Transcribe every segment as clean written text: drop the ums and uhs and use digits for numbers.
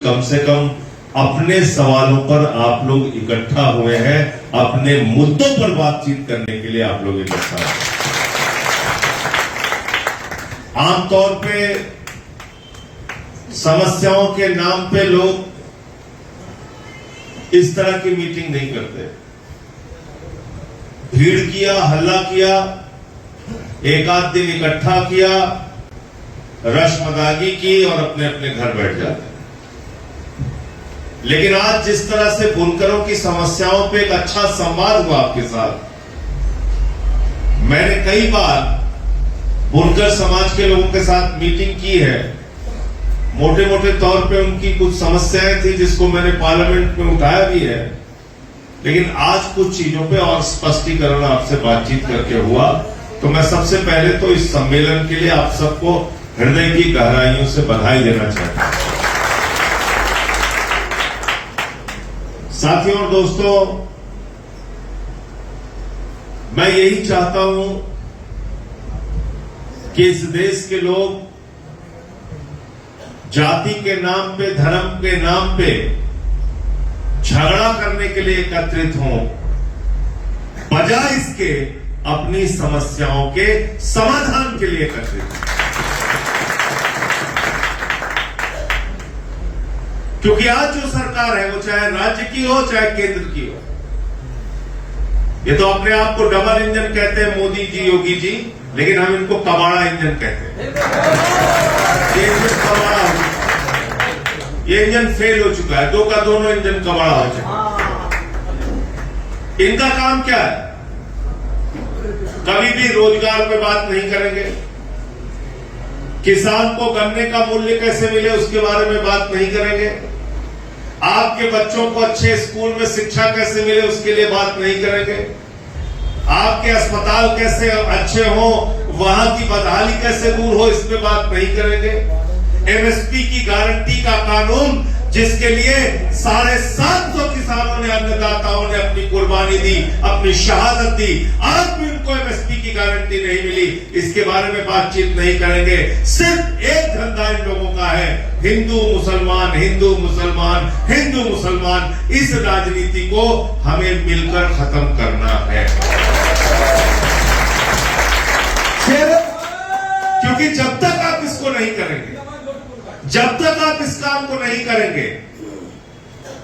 कम से कम अपने सवालों पर आप लोग इकट्ठा हुए हैं, अपने मुद्दों पर बातचीत करने के लिए आप लोग इकट्ठा हुए। आमतौर पे समस्याओं के नाम पे लोग इस तरह की मीटिंग नहीं करते। भीड़ किया, हल्ला किया, एक आध दिन इकट्ठा किया, रश्मदागी की और अपने अपने घर बैठ जाते। लेकिन आज जिस तरह से बुनकरों की समस्याओं पे एक अच्छा संवाद हुआ आपके साथ, मैंने कई बार बुनकर समाज के लोगों के साथ मीटिंग की है। मोटे मोटे तौर पे उनकी कुछ समस्याएं थी जिसको मैंने पार्लियामेंट में उठाया भी है, लेकिन आज कुछ चीजों पे और स्पष्टीकरण आपसे बातचीत करके हुआ। तो मैं सबसे पहले तो इस सम्मेलन के लिए आप सबको हृदय की गहराइयों से बधाई देना चाहता हूं। साथियों और दोस्तों, मैं यही चाहता हूं कि इस देश के लोग जाति के नाम पे, धर्म के नाम पे झगड़ा करने के लिए एकत्रित हों, बजाय इसके अपनी समस्याओं के समाधान के लिए एकत्रित हों। क्योंकि आज जो सरकार है वो चाहे राज्य की हो चाहे केंद्र की हो, ये तो अपने आप को डबल इंजन कहते हैं मोदी जी, योगी जी, लेकिन हम इनको कबाड़ा इंजन कहते हैं। ये इंजन कबाड़ा हो चुका है, ये इंजन फेल हो चुका है, दो का दोनों इंजन कबाड़ा हो चुका है। इनका काम क्या है? कभी भी रोजगार पे बात नहीं करेंगे, किसान को गन्ने का मूल्य कैसे मिले उसके बारे में बात नहीं करेंगे, आपके बच्चों को अच्छे स्कूल में शिक्षा कैसे मिले उसके लिए बात नहीं करेंगे, आपके अस्पताल कैसे अच्छे हो, वहां की बदहाली कैसे दूर हो, इस पे बात नहीं करेंगे। एमएसपी की गारंटी का कानून जिसके लिए 750 किसानों ने, अन्नदाताओं ने अपनी कुर्बानी दी, अपनी शहादत दी, आज भी उनको एमएसपी की गारंटी नहीं मिली, इसके बारे में बातचीत नहीं करेंगे। सिर्फ एक धंधा इन लोगों का है, हिंदू मुसलमान, हिंदू मुसलमान, हिंदू मुसलमान। इस राजनीति को हमें मिलकर खत्म करना है, क्योंकि जब तक आप इसको नहीं करेंगे, जब तक आप इस काम को नहीं करेंगे,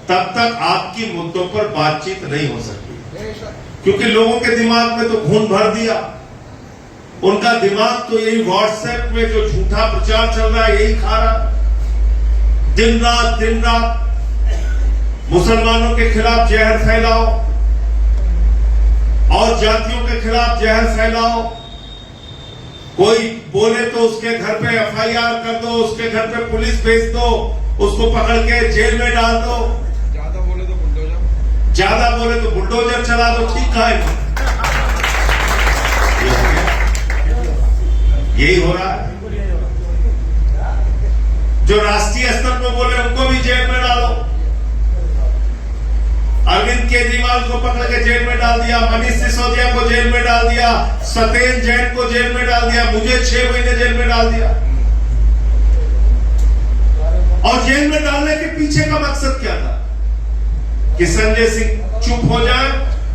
तब तक आपकी मुद्दों पर बातचीत नहीं हो सकती। क्योंकि लोगों के दिमाग में तो खून भर दिया, उनका दिमाग तो यही व्हाट्सएप में जो झूठा प्रचार चल रहा है यही खा रहा। दिन रात मुसलमानों के खिलाफ जहर फैलाओ और जातियों के खिलाफ जहर फैलाओ। कोई बोले तो उसके घर पे एफआईआर कर दो, उसके घर पे पुलिस भेज दो, उसको पकड़ के जेल में डाल दो। ज्यादा बोले तो बुलडोजर चला दो, ठीक है। यही हो रहा है। जो राष्ट्रीय स्तर पर बोले उनको भी जेल में डालो। अरविंद केजरीवाल को पकड़ के जेल में डाल दिया, मनीष सिसोदिया को जेल में डाल दिया, सत्येंद्र जैन को जेल में डाल दिया, मुझे 6 महीने जेल में डाल दिया। और जेल में डालने के पीछे का मकसद क्या था? कि संजय सिंह चुप हो जाए,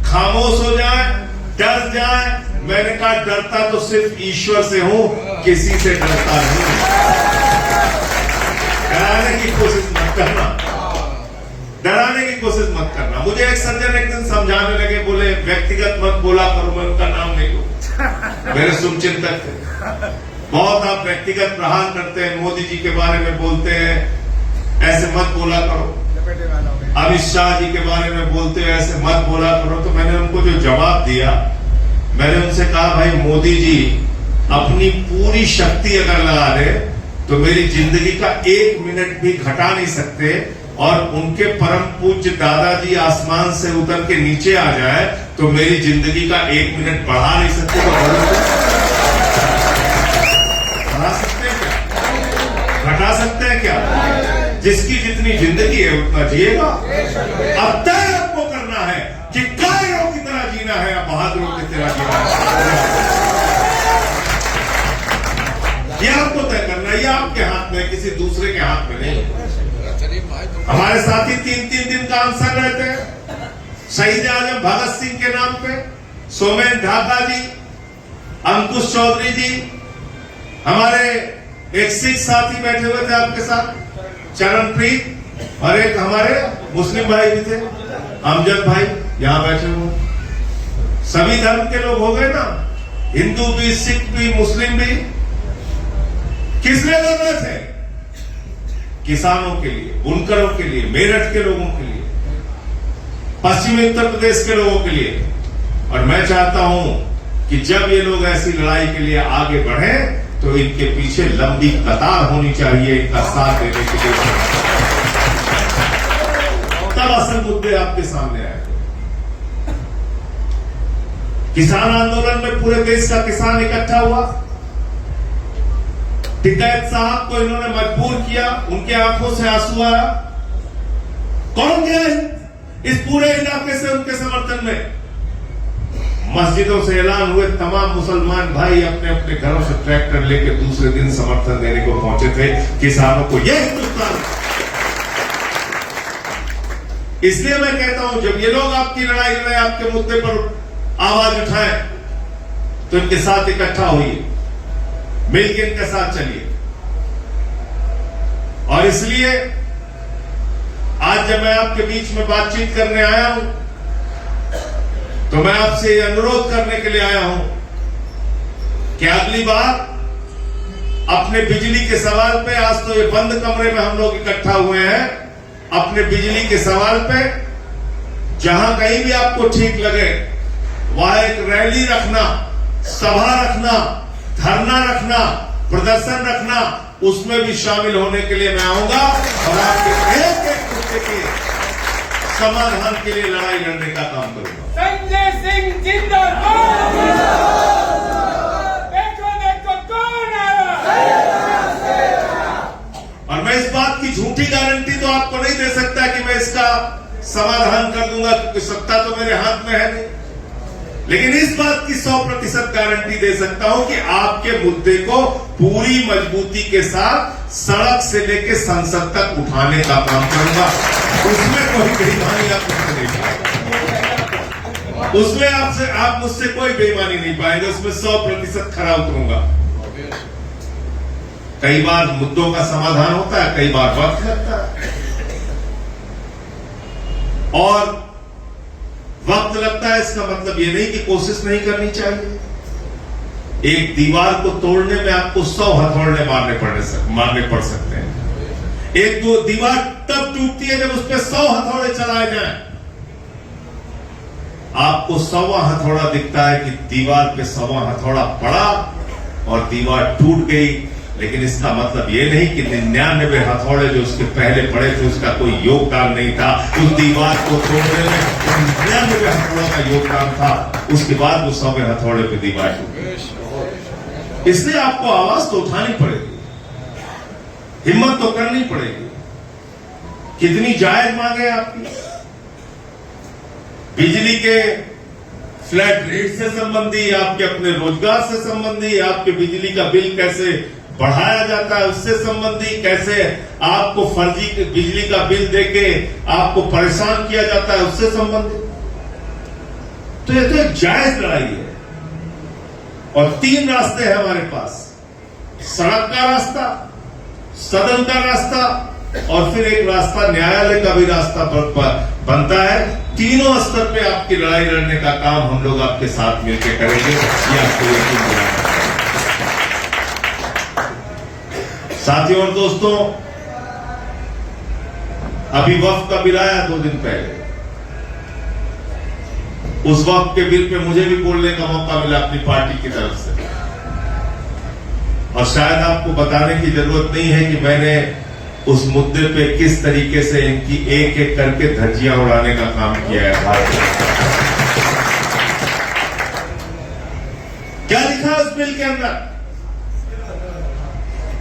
खामोश हो जाए, डर जाए। मैंने कहा डरता तो सिर्फ ईश्वर से हूं, किसी से डरता नहीं। डराने की कोशिश मत करना, डराने की कोशिश मत करना। मुझे एक सज्जन एक दिन समझाने लगे, बोले व्यक्तिगत मत बोला करो, मैं उनका नाम नहीं लूं। मेरे शुभचिंतक थे, बहुत आप व्यक्तिगत प्रहार करते हैं, मोदी जी के बारे में बोलते हैं, ऐसे मत बोला करो। अमित शाह जी के बारे में बोलते हैं, ऐसे मत बोला करो। तो मैंने उनको जो जवाब दिया, मैंने उनसे कहा, भाई मोदी जी अपनी पूरी शक्ति अगर लगा दे तो मेरी जिंदगी का 1 मिनट भी घटा नहीं सकते, और उनके परम पूज्य दादाजी आसमान से उतर के नीचे आ जाए तो मेरी जिंदगी का 1 मिनट बढ़ा नहीं सकते। तो बढ़ा सकते हैं क्या? घटा सकते हैं क्या? जिसकी जितनी जिंदगी है उतना जिएगा। अब तय आपको करना है कि कायरों की तरह जीना है या बहादुरों की तरह जीना है। ये आपको तय करना है, ये आपके हाथ में, किसी दूसरे के हाथ में नहीं। हमारे साथी 3-3 दिन का अनशन रहते हैं। शहीद आजम भगत सिंह के नाम पे सोमेन ढाका जी, अंकुश चौधरी जी, हमारे एक सिख साथी बैठे हुए थे आपके साथ, चरणप्रीत, और एक हमारे मुस्लिम भाई भी थे, अमजद भाई, यहां बैठे हुए। सभी धर्म के लोग हो गए ना, हिंदू भी, सिख भी, मुस्लिम भी। किस लिए लड़ रहे थे? किसानों के लिए, बुनकरों के लिए, मेरठ के लोगों के लिए, पश्चिमी उत्तर प्रदेश के लोगों के लिए। और मैं चाहता हूं कि जब ये लोग ऐसी लड़ाई के लिए आगे बढ़े तो इनके पीछे लंबी कतार होनी चाहिए, इनका साथ देने के लिए। तब असल मुद्दे आपके सामने आए। किसान आंदोलन में पूरे देश का किसान इकट्ठा हुआ। टिकैत साहब को इन्होंने मजबूर किया, उनके आंखों से आंसू आया। कौन गया इस पूरे इलाके से उनके समर्थन में? मस्जिदों से ऐलान हुए तमाम मुसलमान भाई अपने अपने घरों से ट्रैक्टर लेके दूसरे दिन समर्थन देने को पहुंचे थे किसानों को। यह हिंदुस्तान। इसलिए मैं कहता हूं, जब ये लोग आपकी लड़ाई लड़े, आपके मुद्दे पर आवाज उठाएं, तो इनके साथ इकट्ठा होइए, मिलकर इनके साथ चलिए। और इसलिए आज जब मैं आपके बीच में बातचीत करने आया हूं, तो मैं आपसे अनुरोध करने के लिए आया हूं कि अगली बार अपने बिजली के सवाल पे, आज तो ये बंद कमरे में हम लोग इकट्ठा हुए हैं, अपने बिजली के सवाल पे जहां कहीं भी आपको ठीक लगे वहां एक रैली रखना, सभा रखना, धरना रखना, प्रदर्शन रखना, उसमें भी शामिल होने के लिए मैं आऊंगा और आपके एक एक मुद्दे के समाधान के लिए लड़ाई लड़ने का काम करूंगा। संजय सिंह जिंदाबाद। देखो देखो कौन आया। और मैं इस बात की झूठी गारंटी तो आपको नहीं दे सकता कि मैं इसका समाधान कर दूंगा, क्योंकि सत्ता तो मेरे हाथ में है नहीं। लेकिन इस बात की 100% गारंटी दे सकता हूं कि आपके मुद्दे को पूरी मजबूती के साथ सड़क से लेकर संसद तक उठाने का काम करूंगा। उसमें कोई बेईमानी आप मुझसे नहीं पाएंगे, उसमें आप मुझसे कोई बेईमानी नहीं पाएंगे, उसमें 100% खरा उतरूंगा। कई बार मुद्दों का समाधान होता है, कई बार वक्त लगता है, और वक्त लगता है इसका मतलब ये नहीं कि कोशिश नहीं करनी चाहिए। एक दीवार को तोड़ने में आपको 100 हथौड़े मारने पड़ सकते हैं। एक दो दीवार तब टूटती है जब उस पर 100 हथौड़े चलाए जाएं। आपको 100वां हथौड़ा दिखता है कि दीवार पे 100वां हथौड़ा पड़ा और दीवार टूट गई, लेकिन इसका मतलब ये नहीं कि 99 हथौड़े जो उसके पहले पड़े थे उसका कोई योगदान नहीं था। उस दीवार को तोड़ने में 99 हथौड़ों का योगदान था, उसके बाद वो 100वें हथौड़े पे दीवार टूट गई। इसलिए आपको आवाज तो उठानी पड़ेगी, हिम्मत तो करनी पड़ेगी। कितनी जायज मांगे आपकी? बिजली के फ्लैट रेट से संबंधी, आपके अपने रोजगार से संबंधी, आपके बिजली का बिल कैसे बढ़ाया जाता है उससे संबंधी, कैसे आपको फर्जी बिजली का बिल देके आपको परेशान किया जाता है उससे संबंधित। तो ये तो एक जायज लड़ाई है। और 3 रास्ते हैं हमारे पास, सड़क का रास्ता, सदन का रास्ता, और फिर एक रास्ता न्यायालय का भी रास्ता बनता है। तीनों स्तर पे आपकी लड़ाई लड़ने का काम हम लोग आपके साथ मिलकर करेंगे, ये आपको यकीन दिलाना। साथियों और दोस्तों, अभी वक्फ का बिल आया 2 दिन पहले। उस वक्त के बिल पे मुझे भी बोलने का मौका मिला अपनी पार्टी की तरफ से, और शायद आपको बताने की जरूरत नहीं है कि मैंने उस मुद्दे पे किस तरीके से इनकी एक एक करके धज्जियां उड़ाने का काम किया है। क्या लिखा है उस बिल के अंदर?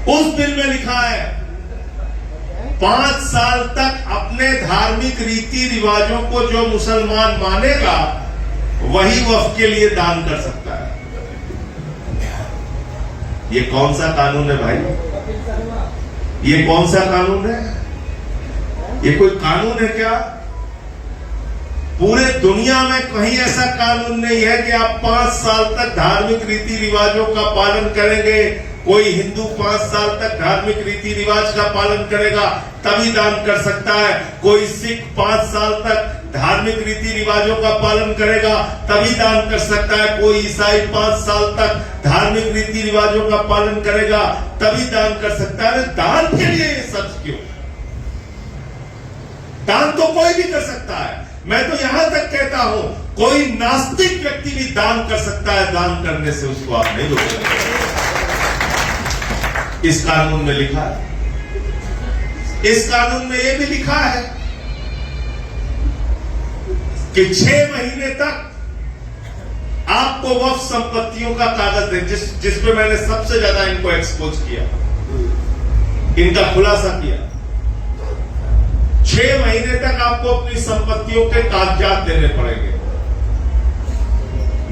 उस बिल में लिखा है 5 साल तक अपने धार्मिक रीति रिवाजों को जो मुसलमान मानेगा वही वक्फ के लिए दान कर सकता है। ये कौन सा कानून है भाई? ये कौन सा कानून है? ये कोई कानून है क्या? पूरे दुनिया में कहीं ऐसा कानून नहीं है कि आप 5 साल तक धार्मिक रीति रिवाजों का पालन करेंगे। कोई हिंदू 5 साल तक धार्मिक रीति रिवाज का पालन करेगा तभी दान कर सकता है। कोई सिख 5 साल तक धार्मिक रीति रिवाजों का पालन करेगा तभी दान कर सकता है। कोई ईसाई 5 साल तक धार्मिक रीति रिवाजों का पालन करेगा तभी दान कर सकता है। दान के लिए ये सब क्यों? दान तो कोई भी कर सकता है। मैं तो यहां तक कहता हूं कोई नास्तिक व्यक्ति भी दान कर सकता है। दान करने से उसको आप नहीं रोकेंगे। इस कानून में लिखा है, इस कानून में यह भी लिखा है कि 6 महीने तक आपको वक्फ संपत्तियों का कागज दे, जिसमें मैंने सबसे ज्यादा इनको एक्सपोज किया, इनका खुलासा किया। 6 महीने तक आपको अपनी संपत्तियों के कागजात देने पड़ेंगे।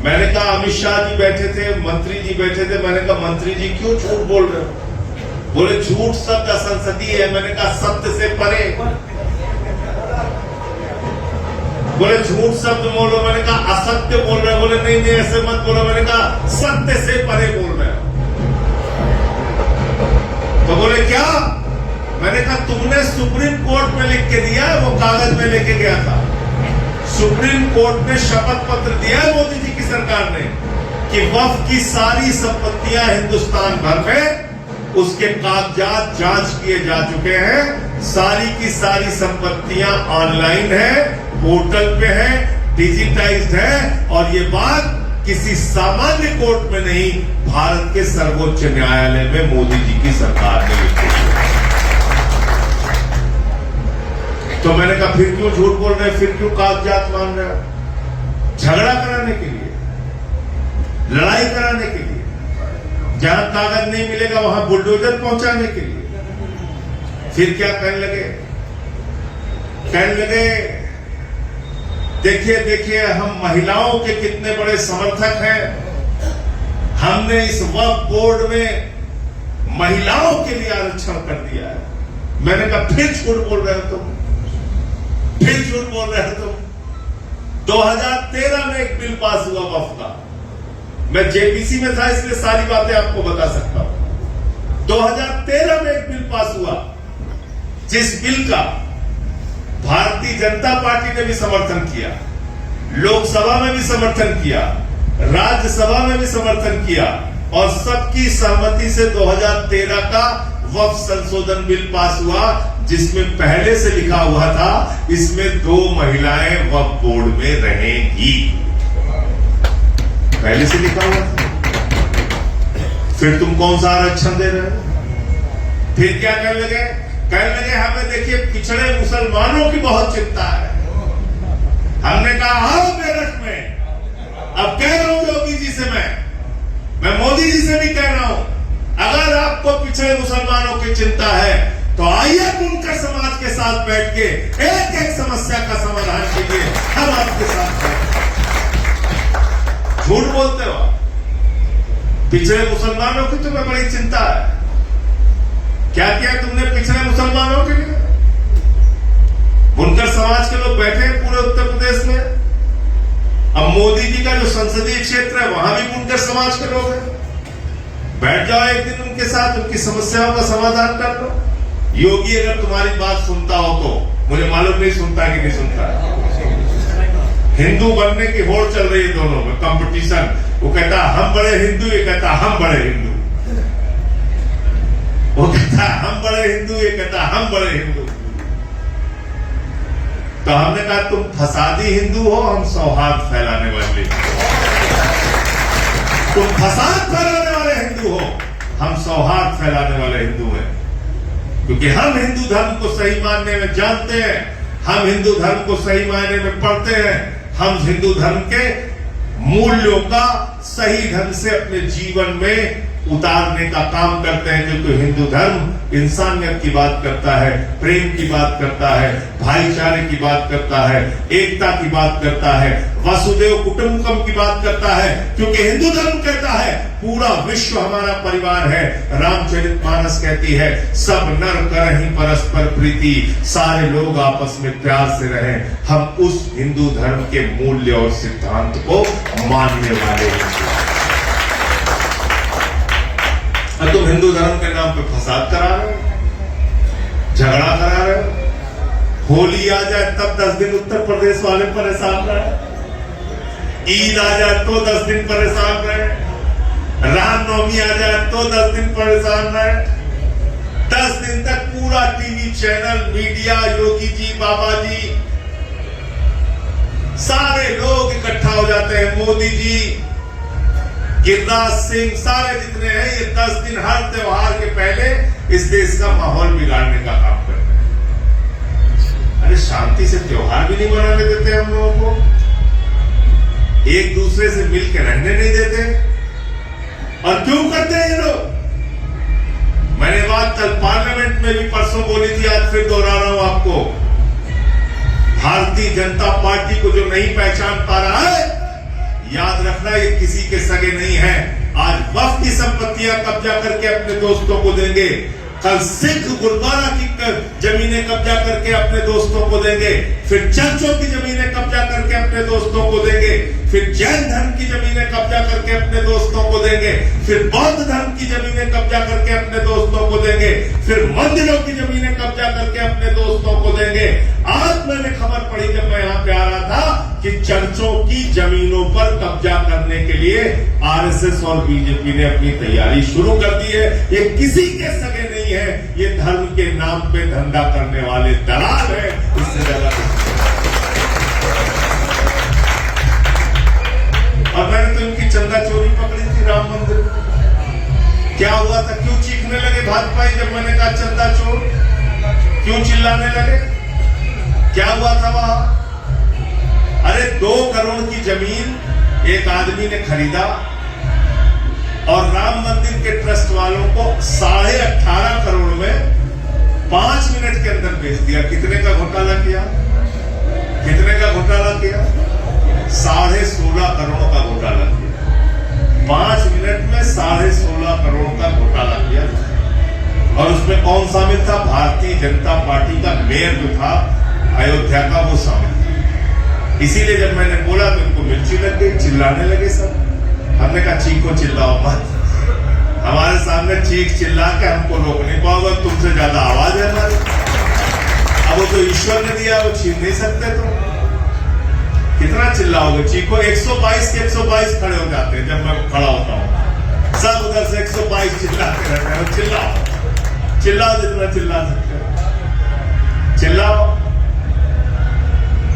मैंने कहा अमित शाह जी बैठे थे, मंत्री जी बैठे थे, मैंने कहा मंत्री जी क्यों झूठ बोल रहे हो? बोले झूठ शब्द असंसदीय है। मैंने कहा सत्य से परे। बोले झूठ शब्द बोलो। मैंने कहा असत्य बोल रहे। बोले नहीं नहीं ऐसे मत बोलो। मैंने कहा सत्य से परे बोल रहे हो। तो बोले क्या? मैंने कहा तुमने सुप्रीम कोर्ट में लिख के दिया है, वो कागज में लेके गया था। सुप्रीम कोर्ट ने शपथ पत्र दिया है मोदी जी की सरकार ने कि वक्फ की सारी संपत्तियां हिंदुस्तान भर में उसके कागजात जांच किए जा चुके हैं। सारी की सारी संपत्तियां ऑनलाइन है, पोर्टल पे है, डिजिटाइज्ड है। और ये बात किसी सामान्य कोर्ट में नहीं, भारत के सर्वोच्च न्यायालय में मोदी जी की सरकार ने लिखी। तो मैंने कहा फिर क्यों झूठ बोल रहे, फिर क्यों कागजात मांग रहे हो? झगड़ा कराने के लिए, लड़ाई कराने के लिए, जहां कागज नहीं मिलेगा वहां बुलडोजर पहुंचाने के लिए। फिर क्या कहने लगे? कहने लगे देखिए देखिए हम महिलाओं के कितने बड़े समर्थक हैं। हमने इस वक्फ बोर्ड में महिलाओं के लिए आरक्षण कर दिया है। मैंने कहा फिर झूठ बोल रहे हो तुम, फिर झूठ बोल रहे हो तुम। 2013 में एक बिल पास हुआ वक्फ का। मैं जेपीसी में था इसलिए सारी बातें आपको बता सकता हूं। 2013 में एक बिल पास हुआ जिस बिल का भारतीय जनता पार्टी ने भी समर्थन किया, लोकसभा में भी समर्थन किया, राज्यसभा में भी समर्थन किया और सबकी सहमति से 2013 का वक्फ संशोधन बिल पास हुआ, जिसमें पहले से लिखा हुआ था इसमें 2 महिलाएं वक्फ बोर्ड में रहेंगी। पहले से लिखा हुआ था। फिर तुम कौन सा आरक्षण दे रहे हो? फिर क्या कहने लगे? कहने लगे हमें देखिए पिछड़े मुसलमानों की बहुत चिंता है। हमने कहा आओ मेरठ में। अब कह रहा हूं योगी जी से, मैं मोदी जी से भी कह रहा हूं, अगर आपको पिछड़े मुसलमानों की चिंता है तो आइए बुनकर समाज के साथ बैठ के एक एक समस्या का समाधान कीजिए। हम आपके साथ हैं। झूठ बोलते हो। पिछड़े मुसलमानों की तुम्हें बड़ी चिंता है। क्या किया तुमने पिछड़े मुसलमानों के लिए? बुनकर समाज के लोग बैठे हैं पूरे उत्तर प्रदेश में। अब मोदी जी का जो संसदीय क्षेत्र है वहां भी बुनकर समाज के लोग हैं। बैठ जाओ एक दिन उनके साथ, उनकी समस्याओं का समाधान कर लो। योगी अगर तुम्हारी बात सुनता हो तो, मुझे मालूम नहीं सुनता कि नहीं सुनता है। हिंदू बनने की होड़ चल रही है दोनों में, कंपटीशन। वो कहता हम बड़े हिंदू, ये कहता हम बड़े हिंदू। वो कहता हम बड़े हिंदू, ये कहता हम बड़े हिंदू। तो हमने कहा तुम फसादी हिंदू हो, हम सौहार्द फैलाने वाले। तुम फसाद फैलाने वाले हिंदू हो, हम सौहार्द फैलाने वाले हिंदू हैं। क्योंकि हम हिंदू धर्म को सही मानने में जानते हैं, हम हिंदू धर्म को सही मायने में पढ़ते हैं, हम हिंदू धर्म के मूल्यों का सही ढंग से अपने जीवन में उतारने का काम करते हैं, क्योंकि हिंदू धर्म इंसानियत की बात करता है, प्रेम की बात करता है, भाईचारे की बात करता है, एकता की बात करता है, वसुदेव कुटुंबकम की बात करता है, क्योंकि हिंदू धर्म कहता है पूरा विश्व हमारा परिवार है। रामचरितमानस कहती है सब नर करहि परस्पर प्रीति, सारे लोग आपस में प्यार से रहें। हम उस हिंदू धर्म के मूल्य और सिद्धांत को मानने वाले हैं। तुम हिंदू धर्म के नाम पे फसाद करा रहे हो, झगड़ा करा रहे हो। होली आ जाए तब 10 दिन उत्तर प्रदेश वाले परेशान रहे, ईद आ जाए तो 10 दिन परेशान रहे, रामनवमी आ जाए तो 10 दिन परेशान रहे। 10 दिन तक पूरा TV channel, media, Yogi ji, बाबा जी, सारे लोग इकट्ठा हो जाते हैं। मोदी जी, गिरिराज सिंह, सारे जितने हैं, ये 10 दिन हर त्योहार के पहले इस देश का माहौल बिगाड़ने का काम करते हैं। अरे शांति से त्योहार भी नहीं मनाने देते हम लोगों को, एक दूसरे से मिलकर रहने नहीं देते। और क्यों करते हैं ये लोग? मैंने बात कल पार्लियामेंट में भी परसों बोली थी, आज फिर दोहरा रहा हूं आपको। भारतीय जनता पार्टी को जो नहीं पहचान पा रहा है, याद रखना ये किसी के सगे नहीं है। आज वक्फ की संपत्तियां कब्जा करके अपने दोस्तों को देंगे, कल सिख गुरुद्वारा की जमीनें कब्जा करके अपने दोस्तों को देंगे, फिर चर्चों की जमीनें कब्जा करके अपने दोस्तों को देंगे, फिर जैन धर्म की जमीनें कब्जा करके अपने दोस्तों को देंगे, फिर बौद्ध धर्म की जमीनें कब्जा करके अपने दोस्तों को देंगे, फिर मंदिरों की जमीनें कब्जा करके अपने दोस्तों को देंगे। आज मैंने खबर पड़ी जब मैं यहाँ पे आ रहा था कि चर्चों की जमीनों पर कब्जा करने के लिए आरएसएस और बीजेपी ने अपनी तैयारी शुरू कर दी है। ये किसी के सगे नहीं है, ये धर्म के नाम पे धंधा करने वाले दलाल है, इससे ज्यादा और मैंने तो इनकी चंदा चोरी पकड़ी थी राम मंदिर। क्या हुआ था? क्यों चीखने लगे भाजपाई जब मैंने कहा चंदा चोर? क्यों चिल्लाने लगे? क्या हुआ था वहां? अरे 2 करोड़ की जमीन एक आदमी ने खरीदा और राम मंदिर के ट्रस्ट वालों को 18.5 करोड़ में 5 मिनट के अंदर बेच दिया। कितने का घोटाला किया? कितने का घोटाला किया? 16.5 करोड़ का घोटाला किया। 5 मिनट में 16.5 करोड़ का घोटाला किया। और उसमें कौन शामिल था? भारतीय जनता पार्टी का मेयर जो था अयोध्या का, वो शामिल था। इसीलिए जब मैंने बोला तो उनको मिर्ची लग गई, चिल्लाने लगे सब। हमने कहा चीखो चिल्लाओ मत, हमारे सामने चीख चिल्ला के हमको रोक नहीं पाओगे, तुमसे ज्यादा आवाज है हमारी। अब वो तो ईश्वर ने दिया, वो छीन नहीं सकते। तो कितना चिल्लाओगे? चीखो। 122 के 122 खड़े हो जाते हैं जब मैं खड़ा होता हूँ, सब उधर से 122 चिल्लाते रहते हैं। चिल्लाओ चिल्लाओ जितना चिल्ला सकते हो चिल्लाओ।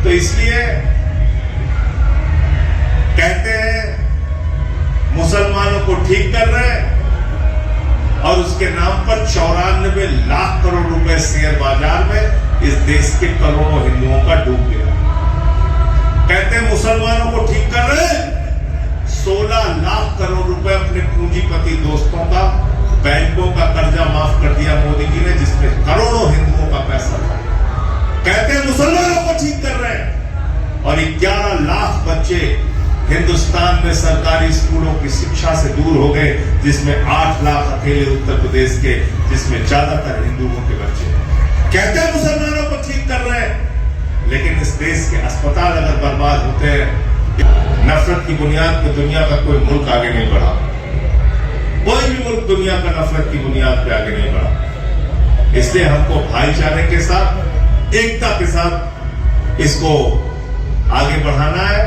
तो इसलिए कहते हैं मुसलमानों को ठीक कर रहे हैं और उसके नाम पर 94 लाख करोड़ रुपए शेयर बाजार में इस देश के करोड़ों हिंदुओं का डूब गया। कहते हैं मुसलमानों को ठीक कर रहे हैं, 16 लाख करोड़ रुपए अपने पूंजीपति दोस्तों का, बैंकों का कर्जा माफ कर दिया मोदी जी ने, जिसमें करोड़ों हिंदुओं का पैसा था। कहते हैं मुसलमानों को ठीक कर रहे हैं और 11 लाख बच्चे हिंदुस्तान में सरकारी स्कूलों की शिक्षा से दूर हो गए, जिसमें 8 लाख अकेले उत्तर प्रदेश के, जिसमें ज्यादातर हिंदुओं के बच्चे। कहते हैं मुसलमानों को ठीक कर रहे हैं, लेकिन इस देश के अस्पताल अगर बर्बाद होते हैं, नफरत की बुनियाद पर दुनिया का कोई मुल्क आगे नहीं बढ़ा। कोई भी मुल्क दुनिया का नफरत की बुनियाद पे आगे नहीं बढ़ा। इसलिए हमको भाईचारे के साथ, एकता के साथ इसको आगे बढ़ाना है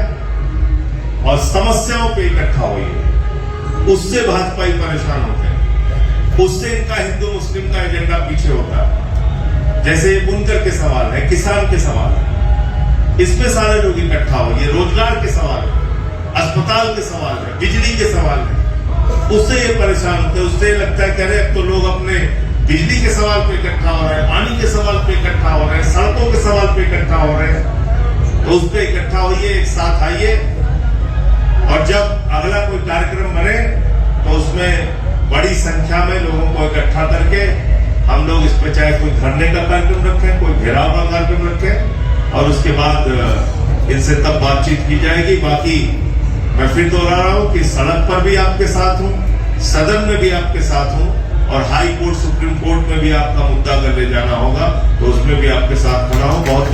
और समस्याओं पे इकट्ठा होइए। उससे भाजपाई परेशान होते हैं, उससे इनका हिंदू मुस्लिम का एजेंडा पीछे होता है। जैसे बुनकर के सवाल है, किसान के सवाल है, इसमें सारे लोग इकट्ठा होइए। रोजगार के सवाल है, अस्पताल के सवाल है, बिजली के सवाल है, उससे ये परेशान होते हैं। उससे लगता है कह रहे अब तो लोग अपने बिजली के सवाल पे इकट्ठा हो रहे हैं, पानी के सवाल पे इकट्ठा हो रहे हैं, सड़कों के सवाल पे इकट्ठा हो रहे हैं। तो उस पर इकट्ठा होइए, एक साथ आइए और जब अगला कोई कार्यक्रम बने तो उसमें बड़ी संख्या में लोगों को इकट्ठा करके हम लोग इस पर चाहे कोई धरने का कार्यक्रम रखें, कोई घेराव का कार्यक्रम रखें और उसके बाद इनसे तब बातचीत की जाएगी। बाकी मैं फिर दोहरा रहा हूं कि सड़क पर भी आपके साथ हूं, सदन में भी आपके साथ हूं और हाई कोर्ट सुप्रीम कोर्ट में भी आपका मुद्दा अगर ले जाना होगा तो उसमें भी आपके साथ खड़ा हूं। बहुत